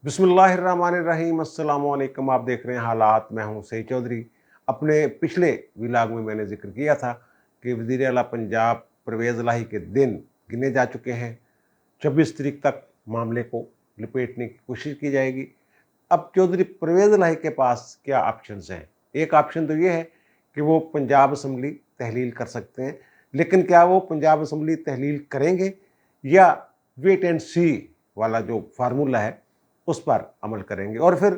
बिस्मिल्लाहिर्रहमानिर्रहीम। अस्सलाम वालेकुम। आप देख रहे हैं हालात। मैं हूं सईद चौधरी। अपने पिछले व्लॉग में मैंने जिक्र किया था कि वज़ीर आला पंजाब परवेज़ इलाही के दिन गिने जा चुके हैं। 26 तारीख तक मामले को लपेटने की कोशिश की जाएगी। अब चौधरी परवेज़ इलाही के पास क्या ऑप्शंस हैं? एक ऑप्शन तो ये है कि वो पंजाब असम्बली तहलील कर सकते हैं, लेकिन क्या वो पंजाब असम्बली तहलील करेंगे या वेट एंड सी वाला जो फार्मूला है उस पर अमल करेंगे? और फिर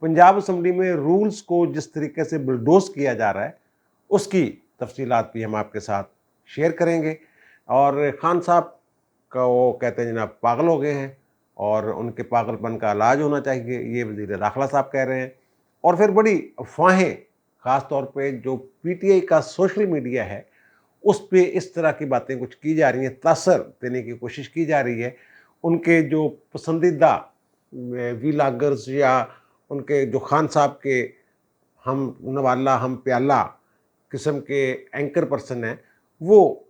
पंजाब असम्बली में रूल्स को जिस तरीके से बुलडोज किया जा रहा है उसकी तफसीलात भी हम आपके साथ शेयर करेंगे। और खान साहब का वो कहते हैं जनाब पागल हो गए हैं और उनके पागलपन का इलाज होना चाहिए, ये वज़ीर दाखिला साहब कह रहे हैं। और फिर बड़ी अफवाहें, ख़ास तौर पे जो पीटीआई का सोशल मीडिया है उस पे इस तरह की बातें कुछ की जा रही हैं, तासर देने की कोशिश की जा रही है। उनके जो पसंदीदा व्लॉगर्स या उनके जो खान साहब के हम नवाला हम प्याला किस्म के एंकर पर्सन हैं, वो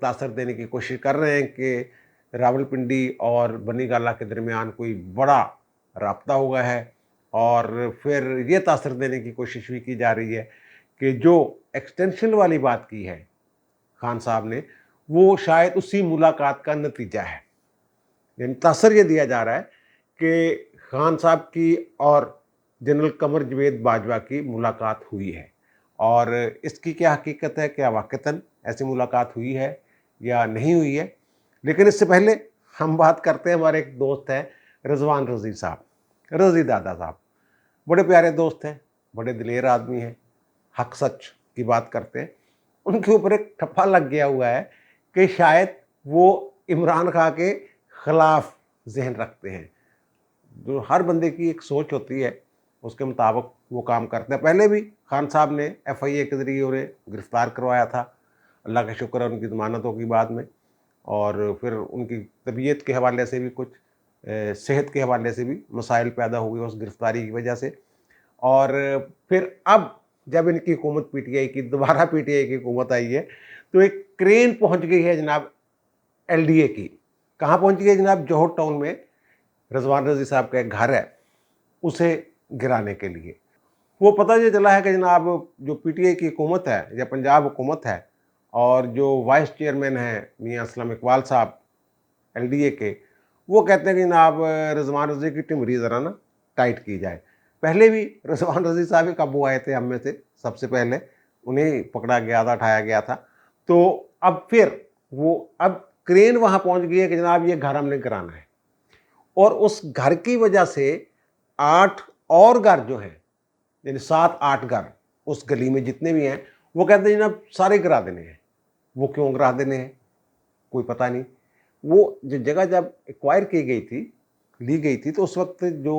तासर देने की कोशिश कर रहे हैं कि रावलपिंडी और बनीगाला के दरमियान कोई बड़ा राब्ता हुआ है। और फिर ये तासर देने की कोशिश भी की जा रही है कि जो एक्सटेंशन वाली बात की है खान साहब ने, वो शायद उसी मुलाकात का नतीजा है। यानी तासर ये दिया जा रहा है कि खान साहब की और जनरल कमर जवेद बाजवा की मुलाकात हुई है। और इसकी क्या हकीकत है, क्या वाक़तन ऐसी मुलाकात हुई है या नहीं हुई है? लेकिन इससे पहले हम बात करते हैं, हमारे एक दोस्त हैं रिजवान रज़ी साहब, रज़ी दादा साहब। बड़े प्यारे दोस्त हैं, बड़े दिलेर आदमी हैं, हक सच की बात करते हैं। उनके ऊपर एक ठप्पा लग गया हुआ है कि शायद वो इमरान खान के ख़िलाफ़ ज़हन रखते हैं। जो हर बंदे की एक सोच होती है, उसके मुताबिक वो काम करते हैं। पहले भी खान साहब ने एफआईए के ज़रिए उन्हें गिरफ़्तार करवाया था, अल्लाह का शुक्र है उनकी ज़मानत होगी बाद में। और फिर उनकी तबीयत के हवाले से भी कुछ सेहत के हवाले से भी मसाइल पैदा हुए उस गिरफ़्तारी की वजह से। और फिर अब जब इनकी हुकूमत पीटीआई की, दोबारा पीटीआई की हुकूमत आई है, तो एक क्रेन पहुंच गई है जनाब एलडीए की। कहाँ पहुंच गई है जनाब? जौहर टाउन में रिजवान रज़ी साहब का एक घर है, उसे गिराने के लिए। वो पता ये चला है कि जनाब जो पीटीआई की हुकूमत है या पंजाब हुकूमत है और जो वाइस चेयरमैन हैं मियाँ असलम इकबाल साहब एलडीए के, वो कहते हैं कि जनाब रिजवान रज़ी की टिमरी ज़रा ना टाइट की जाए। पहले भी रिजवान रज़ी साहब ही काबू आए थे हम में से, सबसे पहले उन्हें पकड़ा गया था, उठाया गया था। तो अब फिर वो अब क्रेन वहाँ पहुँच गई है कि जनाब ये घर हमने गिराना है। और उस घर की वजह से 8 और घर जो हैं, यानी 7-8 घर उस गली में जितने भी हैं, वो कहते हैं जनाब सारे गिरा देने हैं। वो क्यों गिरा देने हैं, कोई पता नहीं। वो जो जगह जब एक्वायर की गई थी, ली गई थी, तो उस वक्त जो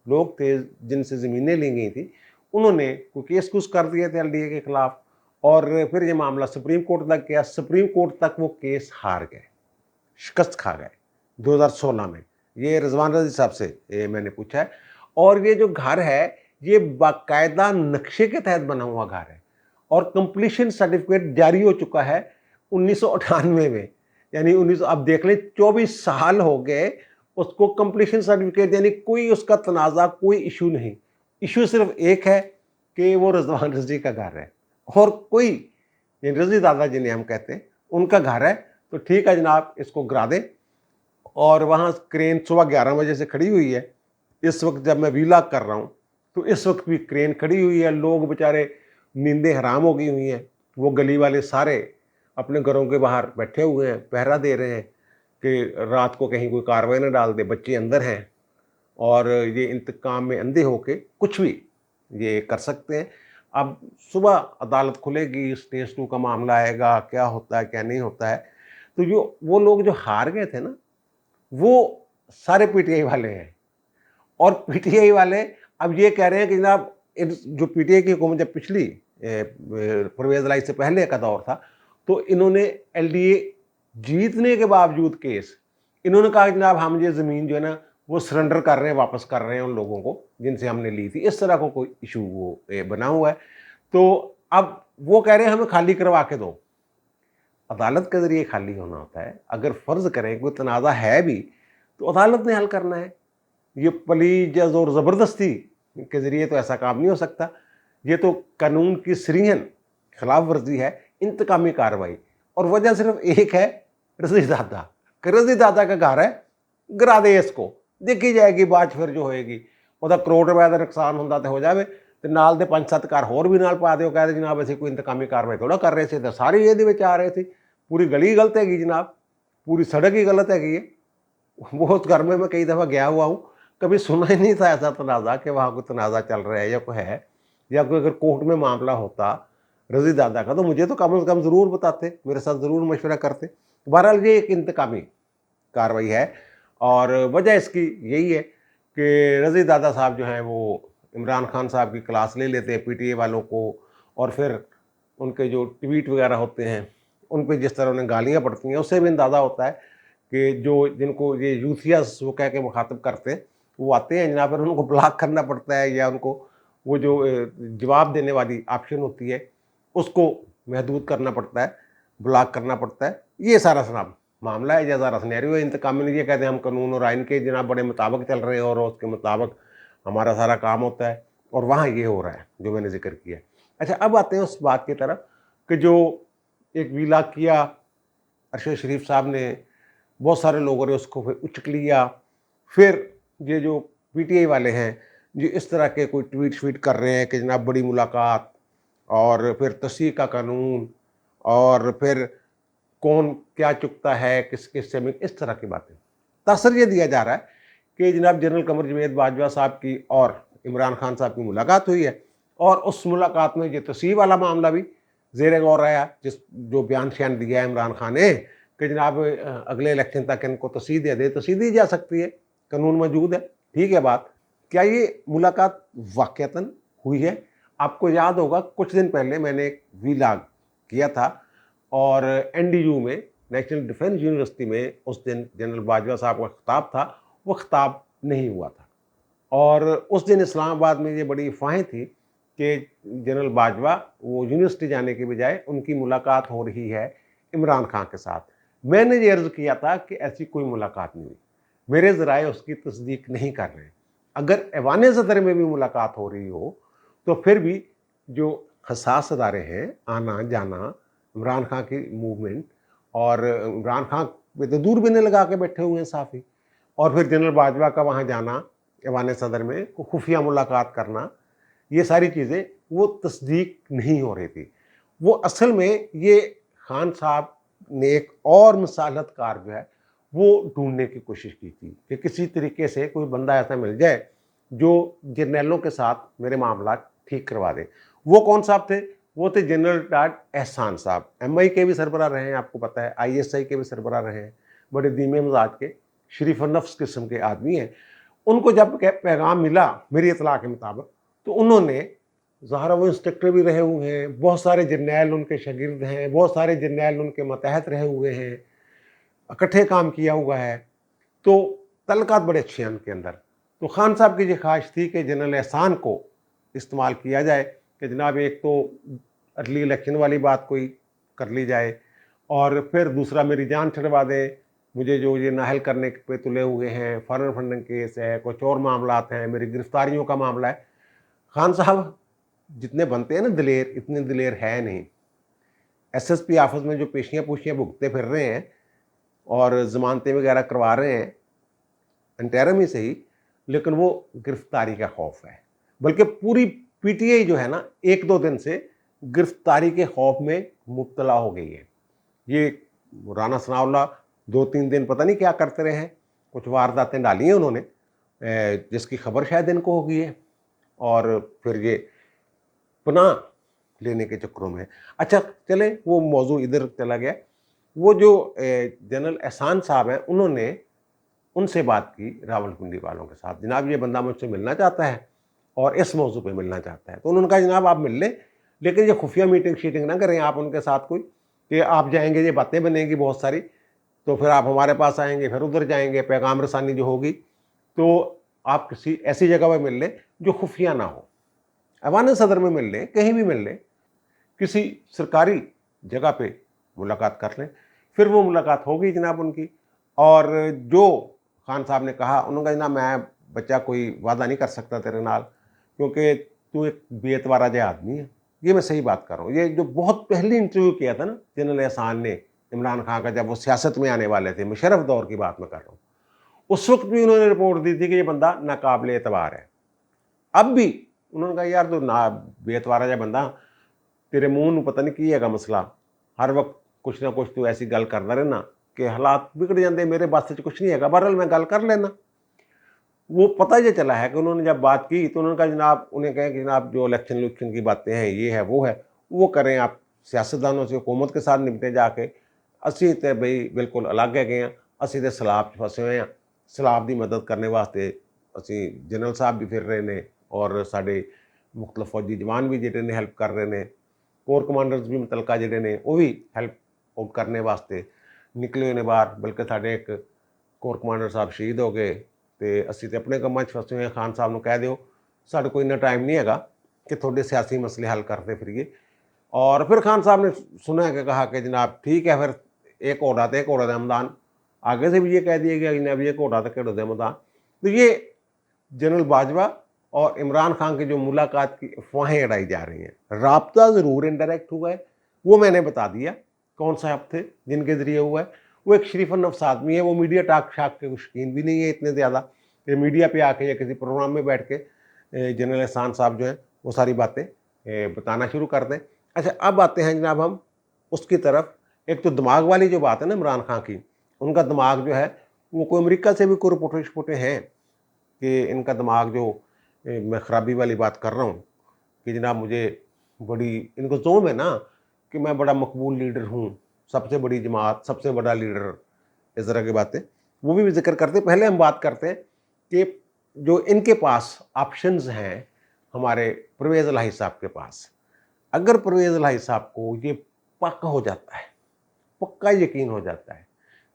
लोग थे जिनसे ज़मीनें ली गई थी, उन्होंने कोई केस कुस कर दिए थे एलडीए के खिलाफ। और फिर ये मामला सुप्रीम कोर्ट तक गया। सुप्रीम कोर्ट तक वो केस हार गए, शिकस्त खा गए 2016 में। ये रिजवान रज़ी साहब से मैंने पूछा है। और ये जो घर है, ये बाकायदा नक्शे के तहत बना हुआ घर है और कंप्लीशन सर्टिफिकेट जारी हो चुका है 1998 में। यानी 19 अब देख लें, 24 साल हो गए उसको कंप्लीशन सर्टिफिकेट, यानी कोई उसका तनाज़ा, कोई इशू नहीं। इशू सिर्फ एक है कि वो रिजवान रज़ी का घर है और कोई, ये रज़ी दादा जिन्हें हम कहते हैं, उनका घर है। तो ठीक है जनाब, इसको गिरा दें। और वहाँ क्रेन सुबह 11 बजे से खड़ी हुई है। इस वक्त जब मैं व्लॉग कर रहा हूँ तो इस वक्त भी क्रेन खड़ी हुई है। लोग बेचारे नींदें हराम हो गई हुई हैं। वो गली वाले सारे अपने घरों के बाहर बैठे हुए हैं, पहरा दे रहे हैं कि रात को कहीं कोई कार्रवाई न डाल दे। बच्चे अंदर हैं और ये इंतकाम में अंधे होके कुछ भी ये कर सकते हैं। अब सुबह अदालत खुलेगी, स्टेज 2 का मामला आएगा, क्या होता है क्या नहीं होता है। तो जो वो लोग जो हार गए थे ना, वो सारे पीटीआई वाले हैं। और पीटीआई वाले अब ये कह रहे हैं कि जनाब जो पीटीआई की हुकूमत जब पिछली परवेज़ इलाही से पहले का दौर था, तो इन्होंने एलडीए जीतने के बावजूद केस, इन्होंने कहा कि जनाब हम ये ज़मीन जो है ना वो सरेंडर कर रहे हैं, वापस कर रहे हैं उन लोगों को जिनसे हमने ली थी। इस तरह का कोई इशू वो बना हुआ है। तो अब वो कह रहे हैं हमें खाली करवा के दो। अदालत के ज़रिए खाली होना होता है। अगर फ़र्ज़ करें कोई तनाज़ा है भी तो अदालत ने हल करना है। یہ پلیج اور زبردستی کے ذریعے تو ایسا کام نہیں ہو سکتا. یہ تو قانون کی سرین خلاف ورزی ہے, انتقامی کارروائی. اور وجہ صرف ایک ہے, رضی دادا. کہ رضی دادا کا گھر ہے, گرا دے اس کو, دیکھی جائے گی بات پھر جو ہوئے گی. وہ کروڑ روپے کا نقصان ہوتا تو ہو جائے, تو نال دے 5-7 گھر ہور بھی نال پا دو, کہہ دے جناب اسی کوئی انتقامی کاروائی تھوڑا کر رہے تھے, تو ساری یہ آ رہے تھے. پوری گلی غلط ہے گی جناب, پوری سڑک ہی غلط ہے گی. وہ اس گھر میں کئی دفعہ گیا ہوا ہوں, کبھی سنا ہی نہیں تھا ایسا تنازع کہ وہاں کوئی تنازع چل رہا ہے یا کوئی ہے, یا کوئی اگر کورٹ میں معاملہ ہوتا رضی دادا کا تو مجھے تو کم از کم ضرور بتاتے, میرے ساتھ ضرور مشورہ کرتے. بہرحال یہ ایک انتقامی کاروائی ہے, اور وجہ اس کی یہی ہے کہ رضی دادا صاحب جو ہیں وہ عمران خان صاحب کی کلاس لے لیتے ہیں پی ٹی اے والوں کو, اور پھر ان کے جو ٹویٹ وغیرہ ہوتے ہیں ان پہ جس طرح انہیں گالیاں پڑتی ہیں, اس سے بھی اندازہ ہوتا ہے کہ جو جن کو یہ یوتھیاس وہ کہہ کے مخاطب کرتے وہ آتے ہیں جناب, پھر ان کو بلاک کرنا پڑتا ہے, یا ان کو وہ جو جواب دینے والی آپشن ہوتی ہے اس کو محدود کرنا پڑتا ہے, بلاک کرنا پڑتا ہے. یہ سارا سناب معاملہ ہے, یا سارا سنیریو ہے. انتقامی نہیں یہ کہتے ہیں ہم قانون اور آئین کے جناب بڑے مطابق چل رہے ہیں اور اس کے مطابق ہمارا سارا کام ہوتا ہے, اور وہاں یہ ہو رہا ہے جو میں نے ذکر کیا. اچھا, اب آتے ہیں اس بات کی طرف کہ جو ایک ویلا کیا ارشد شریف صاحب نے, بہت سارے لوگوں نے اس کو پھر اچک لیا. پھر یہ جو پی ٹی آئی والے ہیں جو اس طرح کے کوئی ٹویٹ شویٹ کر رہے ہیں کہ جناب بڑی ملاقات, اور پھر تصحیح کا قانون, اور پھر کون کیا چکتا ہے کس کس سے, اس طرح کی باتیں. تاثر یہ دیا جا رہا ہے کہ جناب جنرل قمر جاوید باجوہ صاحب کی اور عمران خان صاحب کی ملاقات ہوئی ہے, اور اس ملاقات میں یہ تصحیح والا معاملہ بھی زیر غور آیا, جو بیان شیان دیا ہے عمران خان نے کہ جناب اگلے الیکشن تک ان کو تصحیح دے دے. تصحیح دی جا سکتی ہے, قانون موجود ہے, ٹھیک ہے بات. کیا یہ ملاقات واقعتاً ہوئی ہے؟ آپ کو یاد ہوگا کچھ دن پہلے میں نے ایک ویلاگ کیا تھا, اور این ڈی یو میں نیشنل ڈیفنس یونیورسٹی میں اس دن جنرل باجوہ صاحب کا خطاب تھا, وہ خطاب نہیں ہوا تھا. اور اس دن اسلام آباد میں یہ بڑی افواہیں تھی کہ جنرل باجوہ وہ یونیورسٹی جانے کے بجائے ان کی ملاقات ہو رہی ہے عمران خان کے ساتھ. میں نے یہ عرض کیا تھا کہ ایسی کوئی ملاقات نہیں ہوئی, میرے ذرائع اس کی تصدیق نہیں کر رہے ہیں. اگر ایوان صدر میں بھی ملاقات ہو رہی ہو تو پھر بھی جو حساس ادارے ہیں, آنا جانا, عمران خان کی موومنٹ, اور عمران خان پہ تو دور بھی نہیں لگا کے بیٹھے ہوئے ہیں صافی, اور پھر جنرل باجوہ کا وہاں جانا ایوان صدر میں خفیہ ملاقات کرنا, یہ ساری چیزیں وہ تصدیق نہیں ہو رہی تھی. وہ اصل میں یہ خان صاحب نے ایک اور مصالحت کار جو ہے وہ ڈھونڈنے کی کوشش کی تھی کہ کسی طریقے سے کوئی بندہ ایسا مل جائے جو جرنیلوں کے ساتھ میرے معاملات ٹھیک کروا دے. وہ کون صاحب تھے؟ وہ تھے جنرل ڈاٹ احسان صاحب, ایم آئی کے بھی سربراہ رہے ہیں, آپ کو پتہ ہے آئی ایس آئی کے بھی سربراہ رہے ہیں, بڑے دھیمے مزاج کے شریف النفس قسم کے آدمی ہیں. ان کو جب پیغام ملا میری اطلاع کے مطابق تو انہوں نے, ظاہر وہ انسٹرکٹر بھی رہے ہوئے ہیں, بہت سارے جرنیل ان کے شاگرد ہیں, بہت سارے جرنیل ان کے ماتحت رہے ہوئے ہیں, اکٹھے کام کیا ہوا ہے, تو تعلقات بڑے اچھے ہیں ان کے اندر. تو خان صاحب کی یہ خواہش تھی کہ جنرل احسان کو استعمال کیا جائے کہ جناب ایک تو ارلی الیکشن والی بات کوئی کر لی جائے, اور پھر دوسرا میری جان چھڑوا دیں, مجھے جو یہ نااہل کرنے پہ تلے ہوئے ہیں, فارن فنڈنگ کیس ہے, کچھ اور معاملات ہیں, میری گرفتاریوں کا معاملہ ہے. خان صاحب جتنے بنتے ہیں نا دلیر, اتنے دلیر ہے نہیں. ایس ایس پی آفس میں جو پیشیاں پوشیاں بھگتے پھر رہے ہیں اور ضمانتیں وغیرہ کروا رہے ہیں انٹیرم ہی صحیح, لیکن وہ گرفتاری کا خوف ہے. بلکہ پوری پی ٹی آئی جو ہے نا 1-2 دن سے گرفتاری کے خوف میں مبتلا ہو گئی ہے. یہ رانا ثناء اللہ 2-3 دن پتہ نہیں کیا کرتے رہے ہیں, کچھ وارداتیں ڈالی ہیں انہوں نے جس کی خبر شاید ان کو ہوگی ہے, اور پھر یہ پناہ لینے کے چکروں میں. اچھا چلیں وہ موضوع ادھر چلا گیا. وہ جو جنرل احسان صاحب ہیں انہوں نے ان سے بات کی راول پنڈی والوں کے ساتھ, جناب یہ بندہ مجھ سے ملنا چاہتا ہے اور اس موضوع پہ ملنا چاہتا ہے. تو انہوں نے کہا جناب آپ مل لیں, لیکن یہ خفیہ میٹنگ شیٹنگ نہ کریں آپ ان کے ساتھ کوئی, کہ آپ جائیں گے یہ باتیں بنیں گی بہت ساری, تو پھر آپ ہمارے پاس آئیں گے, پھر ادھر جائیں گے, پیغام رسانی جو ہوگی تو آپ کسی ایسی جگہ پہ مل لیں جو خفیہ نہ ہو. ایوان صدر میں مل لیں, کہیں بھی مل لیں, کسی سرکاری جگہ پہ ملاقات کر لیں. پھر وہ ملاقات ہوگی جناب ان کی, اور جو خان صاحب نے کہا, انہوں نے کہا جناب میں बच्चा कोई वादा नहीं कर सकता तेरे नाल, क्योंकि तू एक बेएतबारा जिहा आदमी है। ये मैं सही बात कर रहा हूँ। ये जो बहुत पहले इंटरव्यू किया था ना जनरल एहसान ने इमरान खान का, जब वो सियासत में आने वाले थे, मुशर्रफ दौर की बात मैं कर रहा हूँ, उस वक्त भी उन्होंने रिपोर्ट दी थी कि ये बंदा नाकाबिल एतबार है। अब भी उन्होंने कहा यार तू ना बेएतबारा जिहा बंदा, तेरे मूँह नूं पता नहीं की हैगा मसला, हर वक्त कुछ ना कुछ तू ऐसी गल करदा रहना कि हालात बिगड़ जाते, मेरे बस च कुछ नहीं हैगा, बहरहाल मैं गल कर लेना। वो पता ये चला है कि उन्होंने जब बात की तो उन्होंने कहा जनाब, उन्हें कहें कि जनाब जो इलेक्शन की बातें हैं, ये है वो है, वो करें आप सियासतदानों से, हुकूमत के साथ निपटे जाके, असी तो बई बिल्कुल अलग है, असी तो सलाब फसे हुए हैं, सलाब की मदद करने वास्ते असी जनरल साहब भी फिर रहे हैं और साढ़े मुख्तलिफ फौजी जवान भी जिहड़े ने हेल्प कर रहे हैं, कोर कमांडर्स भी मुतलका जिहड़े ने वो भी हेल्प आउट करने वास्ते निकले हुए ने बाहर। बल्कि साढ़े एक कोर कमांडर साहब शहीद हो गए, तो असी तो अपने कामों 'च फसे हुए हैं। खान साहब नूं कह दिओ साढ़े कोल इन्ना टाइम नहीं हैगा कि तुहाडे सियासी मसले हल करते फिरिए। और फिर खान साहब ने सुना कि कहा कि जनाब ठीक है, फिर एक घोड़ा तो एक घोड़ा दे मैदान, आगे से भी ये कह दिया गया कि जनाब ये घोड़ा तो घोड़े दे मैदान। तो ये जनरल बाजवा और इमरान खान की जो मुलाकात की अफवाहें उड़ाई जा रही हैं, राब्ता ज़रूर इनडायरेक्ट हुआ है, वो मैंने बता दिया कौन साहब थे जिनके ज़रिए हुआ है। वो एक शरीफ नफ्स आदमी है, वो मीडिया टाक शाक के शौकीन भी नहीं है इतने ज़्यादा कि मीडिया पे आके या किसी प्रोग्राम में बैठ के जनरल एहसान साहब जो हैं वो सारी बातें बताना शुरू कर दें। अच्छा, अब आते हैं जनाब हम उसकी तरफ। एक तो दिमाग वाली जो बात है ना इमरान खान की, उनका दिमाग जो है वो कोई अमेरिका से भी कोई रिपोर्टें हैं कि इनका दिमाग जो मैं ख़राबी वाली बात कर रहा हूँ कि जनाब मुझे बड़ी इनको ज़ोम है ना कि मैं बड़ा मकबूल लीडर हूँ, सबसे बड़ी जमात, सबसे बड़ा लीडर, इस तरह की बातें वो भी ज़िक्र करते हैं। पहले हम बात करते हैं कि जो इनके पास ऑप्शंस हैं हमारे परवेज़ इलाही साहब के पास। अगर परवेज़ इलाही साहब को ये पक्का हो जाता है, पक्का यकीन हो जाता है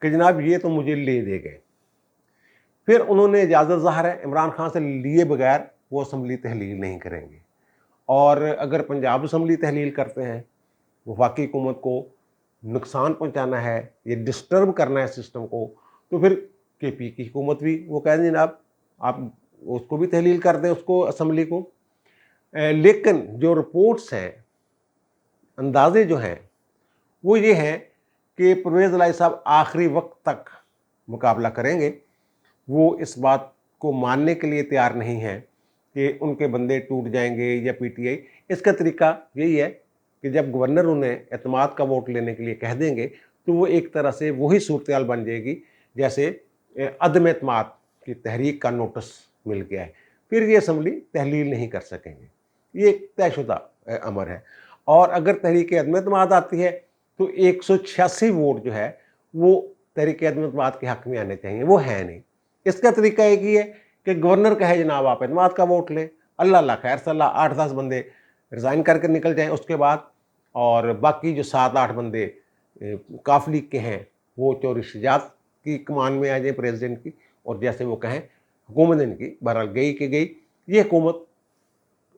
कि जनाब ये तो मुझे ले दे गए, फिर उन्होंने इजाज़त ज़ाहिर है इमरान खान से लिए बगैर वो असम्बली तहलील नहीं करेंगे। और अगर पंजाब असम्बली तहलील करते हैं, वफाकी हुकूमत को नुकसान पहुंचाना है, ये डिस्टर्ब करना है सिस्टम को, तो फिर केपी की हुकूमत भी वो कह दें जनाब आप उसको भी तहलील कर दें, उसको असम्बली को। लेकिन जो रिपोर्ट्स हैं, अंदाजे जो हैं वो ये हैं कि परवेज़ इलाही साहब आखिरी वक्त तक मुकाबला करेंगे। वो इस बात को मानने के लिए तैयार नहीं हैं कि उनके बंदे टूट जाएंगे या पीटीआई। इसका तरीका यही है कि जब गवर्नर उन्हें एतमाद का वोट लेने के लिए कह देंगे तो वो एक तरह से वही सूरत बन जाएगी जैसे अदम एतमाद की तहरीक का नोटिस मिल गया है, फिर ये असम्बली तहलील नहीं कर सकेंगे। ये एक तयशुदा अमर है। और अगर तहरीक अदम एतमाद आती है तो 186 वोट जो है वो तहरीक अदम एतमाद के हक़ में आने चाहिए, वो है नहीं। इसका तरीका एक ही है कि गवर्नर कहे जनाब आप एतमाद का वोट लें, अल्लाह अल्लाह खैर सल्ला, 8-10 बंदे रिज़ाइन करके निकल जाएं उसके बाद, और बाकी जो 7-8 बंदे काफ लीग के हैं वो चोरी शजात की कमान में आ जाए प्रेसिडेंट की, और जैसे वो कहें हुकूमत इनकी बहरहाल गई कि गई। ये हुकूमत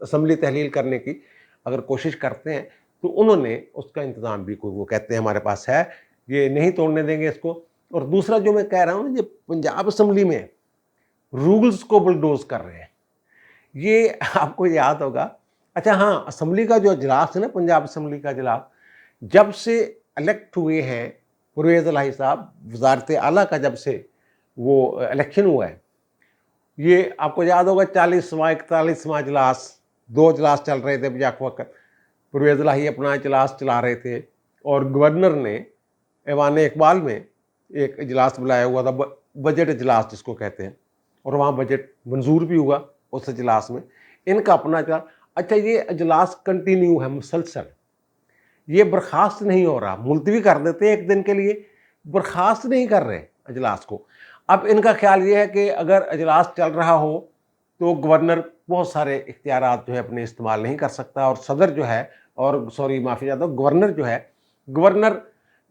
असम्बली तहलील करने की अगर कोशिश करते हैं तो उन्होंने उसका इंतज़ाम भी कोई वो कहते हैं हमारे पास है, ये नहीं तोड़ने देंगे इसको। और दूसरा जो मैं कह रहा हूँ, ये पंजाब असम्बली में रूल्स को बुलडोज कर रहे हैं, ये आपको याद होगा। अच्छा हाँ, असम्बली का जो इजलास है ना, पंजाब असम्बली का इजलास, जब से इलेक्ट हुए हैं परवेज़ इलाही साहब, वज़ारत आला का जब से वो इलेक्शन हुआ है, ये आपको याद होगा 40वां 41वां इजलास, 2 इजलास चल रहे थे यक वक्त, परवेज़ इलाही अपना इजलास चला रहे थे और गवर्नर ने ऐवान इकबाल में एक इजलास बुलाया हुआ था, बजट इजलास जिसको कहते हैं, और वहाँ बजट मंजूर भी हुआ उस इजलास में। इनका अपना इजलास, अच्छा ये इजलास कंटिन्यू है मुसलसल, ये बर्खास्त नहीं हो रहा, मुलतवी कर देते हैं एक दिन के लिए, बर्खास्त नहीं कर रहे इजलास को। अब इनका ख्याल ये है कि अगर इजलास चल रहा हो तो गवर्नर बहुत सारे इख्तियारात जो है अपने इस्तेमाल नहीं कर सकता, और सदर जो है, और सॉरी माफ़ी चाहता हूँ, गवर्नर जो है, गवर्नर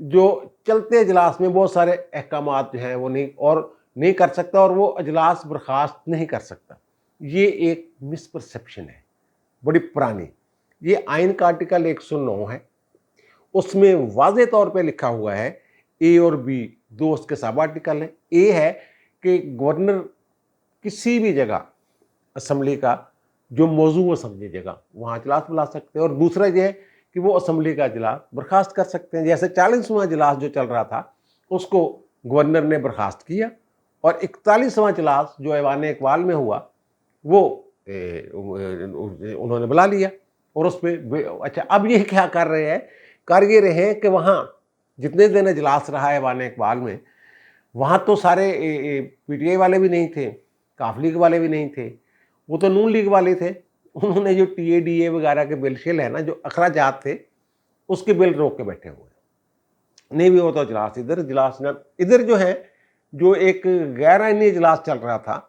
जो चलते इजलास में बहुत सारे अहकामात जो हैं वो नहीं कर सकता, और वो इजलास बर्खास्त नहीं कर सकता। ये एक मिसपरसेप्शन है बड़ी पुरानी। ये आइन का आर्टिकल 109 है, उसमें वाज़ेह तौर पे लिखा हुआ है, ए और बी दो उसके सब आर्टिकल हैं। ए है कि गवर्नर किसी भी जगह असम्बली का जो मौजू वो समझे जगह वहाँ इजलास बुला सकते हैं। और दूसरा ये है कि वो असम्बली का इजलास बर्खास्त कर सकते हैं। जैसे 40वां इजलास जो चल रहा था उसको गवर्नर ने बर्खास्त किया, और 41वां इजलास जो ऐवान इकबाल में हुआ वो उन्होंने बुला लिया। और उसमें अच्छा, अब ये क्या कर रहे हैं, कर ये रहे हैं कि वहाँ जितने दिन इजलास रहा है ऐवान इकबाल में, वहाँ तो सारे पीटीआई वाले भी नहीं थे, काफ लीग वाले भी नहीं थे, वो तो नून लीग वाले थे। उन्होंने जो टीएडीए वगैरह के बिल शिल है ना, जो अखराजात थे, उसके बिल रोक के बैठे हुए नहीं भी। वो तो इजलास इधर जो है, जो एक गैर आईनी इजलास चल रहा था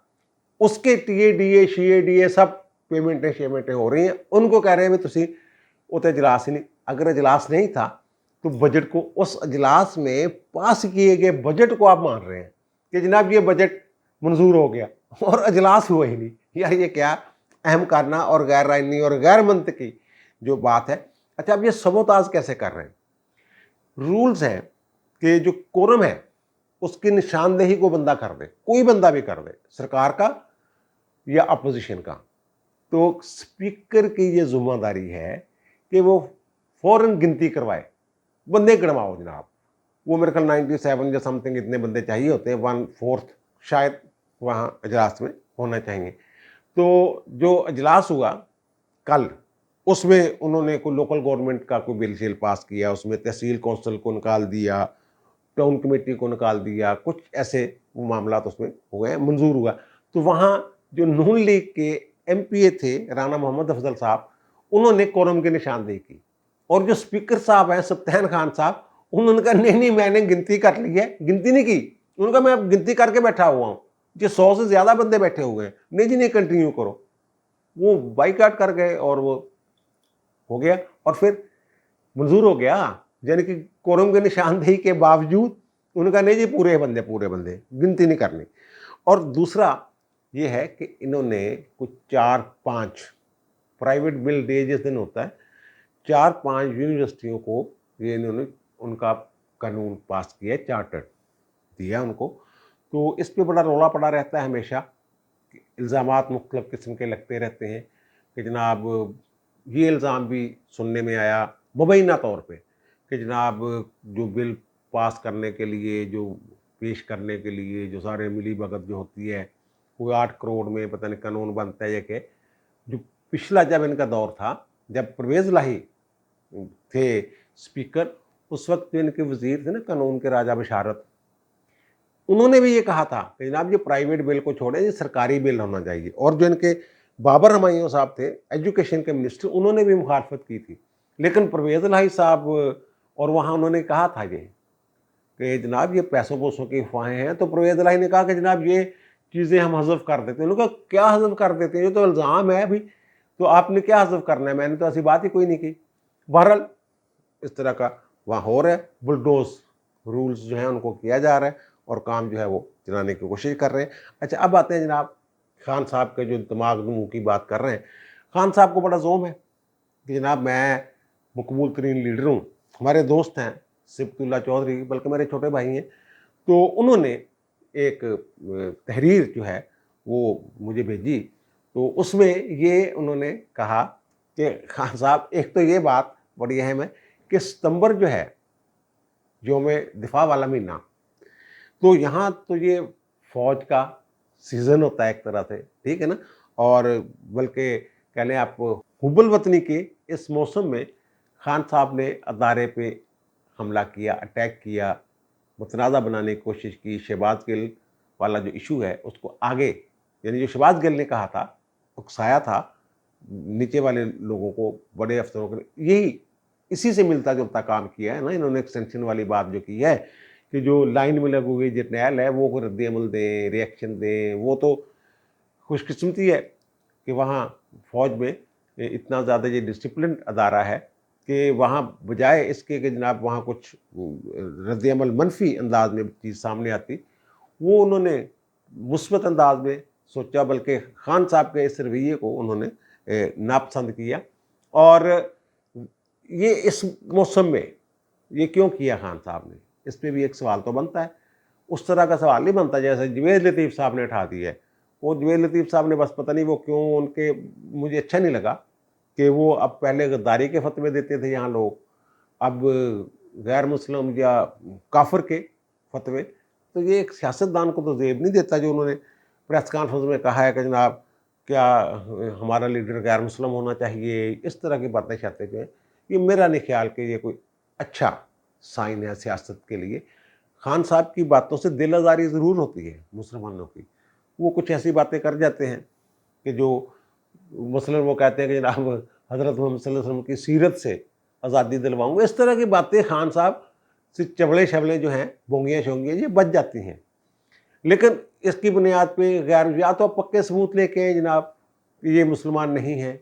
उसके टीएडीए शीएडीए सब पेमेंटें हो रही हैं। उनको कह रहे हैं भी तुसी वो तो इजलास ही नहीं। अगर इजलास नहीं था तो बजट को, उस इजलास में पास किए गए बजट को आप मान रहे हैं कि जनाब ये बजट मंजूर हो गया, और इजलास हुआ ही नहीं। यार ये क्या अहम करना और गैर आईनी और गैर मंतकी जो बात है। अच्छा, अब ये सबोताज कैसे कर रहे हैं? रूल्स हैं कि जो कोरम है उसकी निशानदेही को बंदा कर दे, कोई बंदा भी कर दे, सरकार का या अपोजिशन का, तो स्पीकर की ये जिम्मेदारी है कि वो फौरन गिनती करवाए, बंदे गिनवाओ जनाब। वो मेरे ख्याल 97 या समथिंग इतने बंदे चाहिए होते हैं, 1/4 शायद वहाँ इजलास में होना चाहिए। तो जो इजलास हुआ कल, उसमें उन्होंने कोई लोकल गवर्नमेंट का कोई बिल शिल पास किया, उसमें तहसील कौंसिल को निकाल दिया, टाउन कमेटी को निकाल दिया, कुछ ऐसे मामला तो उसमें हो गए, मंजूर हुआ। तो वहाँ जो नून लीग के एमपीए थे राना मोहम्मद अफजल साहब, उन्होंने कोरम की निशानदेही की, और जो स्पीकर साहब हैं सब्तान खान साहब, उन्होंने कहा नहीं मैंने गिनती कर ली है, गिनती नहीं की। उन्होंने कहा मैं अब गिनती करके बैठा हुआ हूँ, जो 100 से ज़्यादा बंदे बैठे हुए हैं, नहीं जी नहीं कंटिन्यू करो। वो बाइकाट कर गए और वो हो गया, और फिर मंजूर हो गया। यानी कि कोरम की निशानदेही के बावजूद उनका नहीं जी पूरे बंदे गिनती नहीं करनी। और दूसरा ये है कि इन्होंने कुछ 4-5 प्राइवेट बिल डे जिस दिन होता है, 4-5 यूनिवर्सिटियों को ये इन्होंने उनका कानून पास किया, चार्टर दिया उनको। तो इस पे बड़ा रौला पड़ा रहता है हमेशा, इल्ज़ामात मुख्तलिफ़ किस्म के लगते रहते हैं कि जनाब ये इल्ज़ाम भी सुनने में आया मुबैना तौर पे कि जनाब जो बिल पास करने के लिए, जो पेश करने के लिए जो सारे मिली भगत जो होती है, वो 8 करोड़ में पता नहीं कानून बनता है। ये कि जो पिछला जब इनका दौर था, जब परवेज़ लाही थे स्पीकर, उस वक्त जो इनके वज़ीर थे ना कानून के, राजा बशारत, उन्होंने भी ये कहा था कि जनाब ये प्राइवेट बिल को छोड़ें, ये सरकारी बिल होना चाहिए। और जो इनके बाबर हमायूं साहब थे एजुकेशन के मिनिस्टर, उन्होंने भी मुखालफत की थी। लेकिन परवेज़ लाही साहब, और वहाँ उन्होंने कहा था ये कि जनाब ये पैसों पैसों की अफवाहें हैं, तो परवेज़ लाही ने कहा कि जनाब ये चीज़ें हम हज़फ कर देते हैं। उन्होंने कहा क्या हज़फ कर देते हैं, ये तो इल्ज़ाम है अभी, तो आपने क्या हज़फ करना है, मैंने तो ऐसी बात ही कोई नहीं की। बहरहाल इस तरह का वहाँ हो रहा है, बुलडोज रूल्स जो हैं उनको किया जा रहा है, और काम जो है वो चलाने की कोशिश कर रहे हैं। अच्छा, अब आते हैं जनाब खान साहब के जो दिमाग मुँह की बात कर रहे हैं। खान साहब को बड़ा जोम है कि जनाब मैं मकबूल तरीन लीडर हूँ, हमारे दोस्त हैं सिबतुल्ला चौधरी, बल्कि मेरे छोटे भाई हैं, तो उन्होंने एक तहरीर जो है वो मुझे भेजी। तो उसमें ये उन्होंने कहा कि खान साहब, एक तो ये बात बड़ी अहम है कि सितंबर जो है यौम दिफा वाला महीना, तो यहाँ तो ये फौज का सीज़न होता है एक तरह से, ठीक है ना। और बल्कि कह लें आप हुब्बुल वतनी के इस मौसम में खान साहब ने अदारे पे हमला किया, अटैक किया, मुतनाज़ा बनाने की कोशिश की। शहबाज गिल वाला जो इशू है उसको आगे, यानी जो शहबाज गिल ने कहा था, उकसाया था नीचे वाले लोगों को, बड़े अफसरों को, यही इसी से मिलता जुलता काम किया है ना इन्होंने। एक्सटेंशन वाली बात जो की है कि जो लाइन में लगी हुई जर्नैल है वो रद्द अमल दें, रिएक्शन दें, वो तो खुशकिस्मती है कि वहाँ फ़ौज में इतना ज़्यादा ये डिसिप्लिन अदारा है कि वहाँ बजाय इसके कि जनाब वहाँ कुछ रद्द अमल मनफी अंदाज में चीज़ सामने आती, वो उन्होंने मुस्बत अंदाज में सोचा, बल्कि खान साहब के इस रवैये को उन्होंने नापसंद किया। और ये इस मौसम में ये क्यों किया खान साहब ने, इस पर भी एक सवाल तो बनता है। उस तरह का सवाल नहीं बनता जैसे जवेद लतीफ़ साहब ने उठा दिया है। وہ जवेद लतीफ़ साहब ने बस पता नहीं वो क्यों उनके, मुझे अच्छा नहीं लगा कि वो अब पहले गद्दारी के फतवे देते थे यहाँ लोग, अब गैर मुस्लिम या काफिर के फतवे। तो ये एक सियासतदान को तो ज़ेब नहीं देता जो उन्होंने प्रेस कॉन्फ्रेंस में कहा है कि जनाब क्या हमारा लीडर गैर मुस्लिम होना चाहिए, इस तरह की बातें शातें जो हैं, ये मेरा नहीं ख्याल कि ये कोई अच्छा साइन है सियासत के लिए। खान साहब की बातों से दिल आज़ारी ज़रूर होती है मुसलमानों की, वो कुछ ऐसी बातें कर जाते हैं कि जो मसलन वो कहते हैं कि जनाब हज़रत मोहम्मद सल्लल्लाहु अलैहि वसल्लम की सीरत से आज़ादी दिलवाऊंगा, इस तरह की बातें खान साहब से चबड़े शबले जो हैं, बोंगियाँ शोंगियाँ ये बच जाती हैं। लेकिन इसकी बुनियाद पे गैर, या तो आप पक्के सबूत लेके आए जनाब कि ये मुसलमान नहीं है,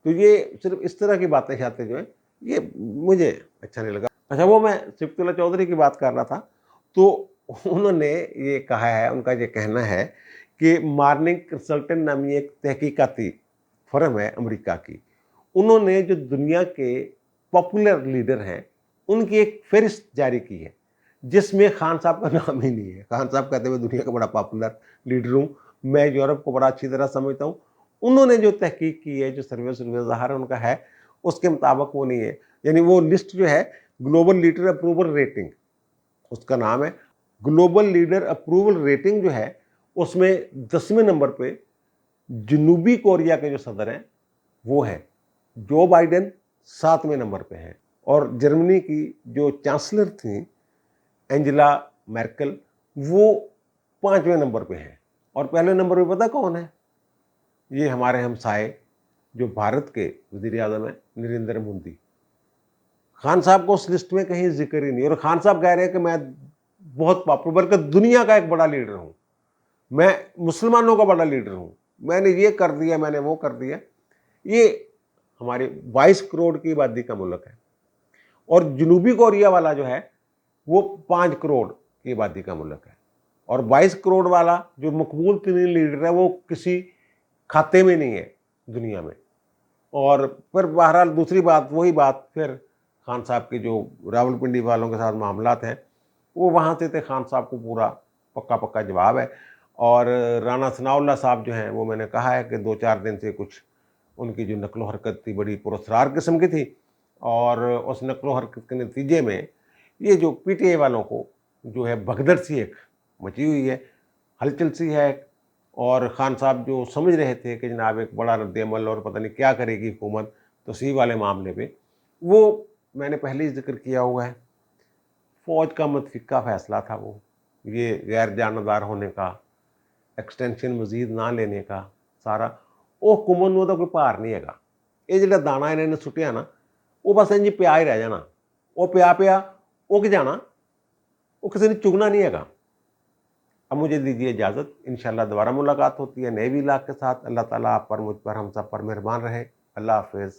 तो ये सिर्फ इस तरह की बातें शातें जो हैं, ये मुझे अच्छा नहीं लगा। अच्छा, वो मैं सिबतुल्लाह चौधरी की बात कर रहा था, तो उन्होंने ये कहा है, उनका ये कहना है कि मॉर्निंग कंसल्टेंट नामी एक तहकीकाती फर्म है अमेरिका की, उन्होंने जो दुनिया के पॉपुलर लीडर हैं उनकी एक फहरिस्त जारी की है जिसमें खान साहब का नाम ही नहीं है। खान साहब कहते हुए दुनिया का बड़ा पॉपुलर लीडर हूँ, मैं यूरोप को बड़ा अच्छी तरह समझता हूँ। उन्होंने जो तहकीक की है, जो सर्वे ज़ाहिर उनका है, उसके मुताबिक वो नहीं है। यानी वो लिस्ट जो है ग्लोबल लीडर अप्रूवल रेटिंग उसका नाम है, ग्लोबल लीडर अप्रूवल रेटिंग जो है उसमें 10वें नंबर पे जनूबी कोरिया के जो सदर हैं वो है, जो बाइडेन 7वें नंबर पे हैं, और जर्मनी की जो चांसलर थी एंजेला मेर्केल वो 5वें नंबर पे हैं, और पहले नंबर पे पता कौन है? ये हमारे हमसाए जो भारत के वज़ीर आज़म हैं नरेंद्र मोदी। खान साहब को उस लिस्ट में कहीं जिक्र ही नहीं, और खान साहब कह रहे हैं कि मैं बहुत पॉपुलर, बल्कि दुनिया का एक बड़ा लीडर हूँ, मैं मुसलमानों का बड़ा लीडर हूँ, मैंने ये कर दिया, मैंने वो कर दिया। ये हमारे 22 करोड़ की आबादी का मुल्क है, और जनूबी कोरिया वाला जो है वो 5 करोड़ की आबादी का मुल्क है, और 22 करोड़ वाला जो मकबूल तरीन लीडर है वो किसी खाते में नहीं है दुनिया में। और फिर बहरहाल दूसरी बात, वही बात फिर खान साहब के जो रावलपिंडी वालों के साथ मामलात हैं, वो वहाँ से थे, खान साहब को पूरा पक्का पक्का जवाब है। और राना सनाउल्लाह साहब जो हैं, वो मैंने कहा है कि 2-4 दिन से कुछ उनकी जो नकलो हरकत थी बड़ी पुरस्कार किस्म की थी, और उस नकलो हरकत के नतीजे में ये जो पीटीआई वालों को जो है भगदड़ सी एक मची हुई है, हलचल सी है। और खान साहब जो समझ रहे थे कि जनाब एक बड़ा रद्द-ए-अमल और पता नहीं क्या करेगी हुकूमत तोसीब वाले मामले पे, वो मैंने पहले ही जिक्र किया हुआ है। फ़ौज का मतफ़िक़ा फ़ैसला था वो, ये गैर जानबदार होने का, एक्सटेंशन मज़ीद ना लेने का सारा, वो हुकूमत नूं तां कोई भार नहीं हैगा। ये जिहड़ा दाना इन्होंने सुट्टिया ना, वो बस इंज पिया ही रह जाना, वो पिया पिया उग जाना, वो किसी ने चुगना नहीं हैगा। अब मुझे दीजिए इजाज़त, इंशाअल्लाह दोबारा मुलाकात होती है नए व्लॉग के साथ। अल्लाह ताला आप पर, मुझ पर, हम सब पर मेहरबान रहे। अल्लाह हाफ़िज़।